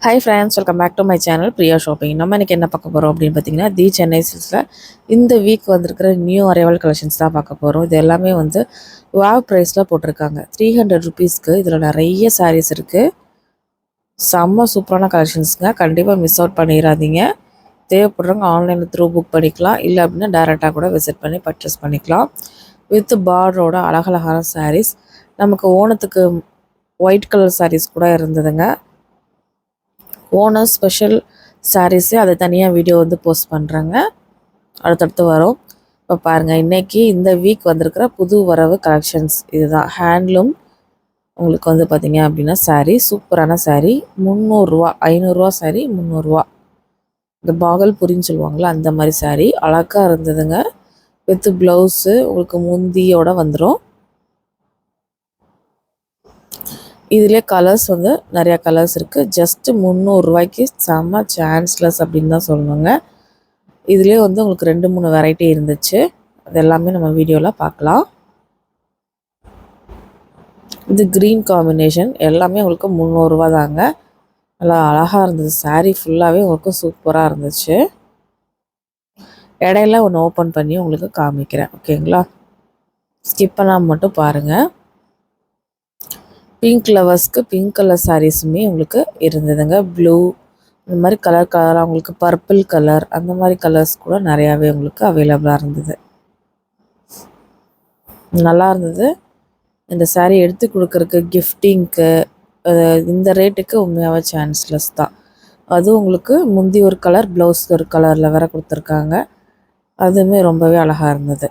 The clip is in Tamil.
Hi friends, welcome back to my channel Priya shopping. நம்ம இன்றைக்கி என்ன பார்க்க போகிறோம் அப்படின்னு பார்த்தீங்கன்னா, தி சென்னை சில்க்ஸில் இந்த வீக் வந்திருக்கிற நியூ அரைவல் கலெக்ஷன்ஸ் தான் பார்க்க போகிறோம். இது எல்லாமே வந்து வாவ் ப்ரைஸில் போட்டிருக்காங்க. 300 ருபீஸ்க்கு இதில் நிறைய சாரீஸ் இருக்குது. செம்ம சூப்பரான கலெக்ஷன்ஸுங்க. கண்டிப்பாக மிஸ் அவுட் பண்ணிடாதீங்க. தேவைப்படுறவங்க ஆன்லைனில் த்ரூ புக் பண்ணிக்கலாம், இல்லை அப்படின்னா டேரெக்டாக கூட விசிட் பண்ணி பர்ச்சேஸ் பண்ணிக்கலாம். வித் பார்டரோட அழகழகான சாரீஸ். நமக்கு ஓணத்துக்கு ஒயிட் கலர் சாரீஸ் கூட இருந்ததுங்க. ஓனர் ஸ்பெஷல் சாரீஸு அதை தனியாக வீடியோ வந்து போஸ்ட் பண்ணுறாங்க, அடுத்தடுத்து வரும். இப்போ பாருங்கள், இன்றைக்கி இந்த வீக் வந்திருக்கிற புது வரவு கலெக்ஷன்ஸ் இதுதான். ஹேண்ட்லூம் உங்களுக்கு வந்து பார்த்திங்க அப்படின்னா சாரீ, சூப்பரான சாரீ. 300 ரூபா, 500 ரூபா சாரீ 300 ரூபா. இந்த பாகல்புரின்னு சொல்லுவாங்களா அந்த மாதிரி சாரீ அழகாக இருந்ததுங்க. வித் ப்ளவுஸு உங்களுக்கு முந்தியோட வந்துடும். இதிலே கலர்ஸ் வந்து நிறையா கலர்ஸ் இருக்குது. ஜஸ்ட்டு 300 ரூபாய்க்கு செம்ம சான்ஸ்லெஸ் அப்படின்னு தான் சொல்லணுங்க. இதிலே வந்து உங்களுக்கு 2-3 வெரைட்டி இருந்துச்சு. அது எல்லாமே நம்ம வீடியோவில் பார்க்கலாம். இது க்ரீன் காம்பினேஷன், எல்லாமே உங்களுக்கு 300 ரூபா தாங்க. நல்லா அழகாக இருந்தது. சாரீ ஃபுல்லாகவே உங்களுக்கு சூப்பராக இருந்துச்சு. இடையில ஒன்று ஓப்பன் பண்ணி உங்களுக்கு காமிக்கிறேன், ஓகேங்களா? ஸ்கிப் பண்ணாமல் மட்டும் பாருங்கள். பிங்க் லவர்ஸ்க்கு பிங்க் கலர் சாரீஸுமே உங்களுக்கு இருந்ததுங்க. ப்ளூ இந்த மாதிரி கலராக உங்களுக்கு பர்பிள் கலர் அந்த மாதிரி கலர்ஸ் கூட நிறையாவே உங்களுக்கு அவைலபிளாக இருந்தது. நல்லா இருந்தது. இந்த சாரீ எடுத்து கொடுக்குறக்கு கிஃப்டிங்க்கு இந்த ரேட்டுக்கு உண்மையாகவே சான்ஸ்லெஸ் தான். அதுவும் உங்களுக்கு முந்தி ஒரு கலர், ப்ளவுஸ் ஒரு கலரில் வேறு கொடுத்துருக்காங்க. அதுவுமே ரொம்பவே அழகாக இருந்தது.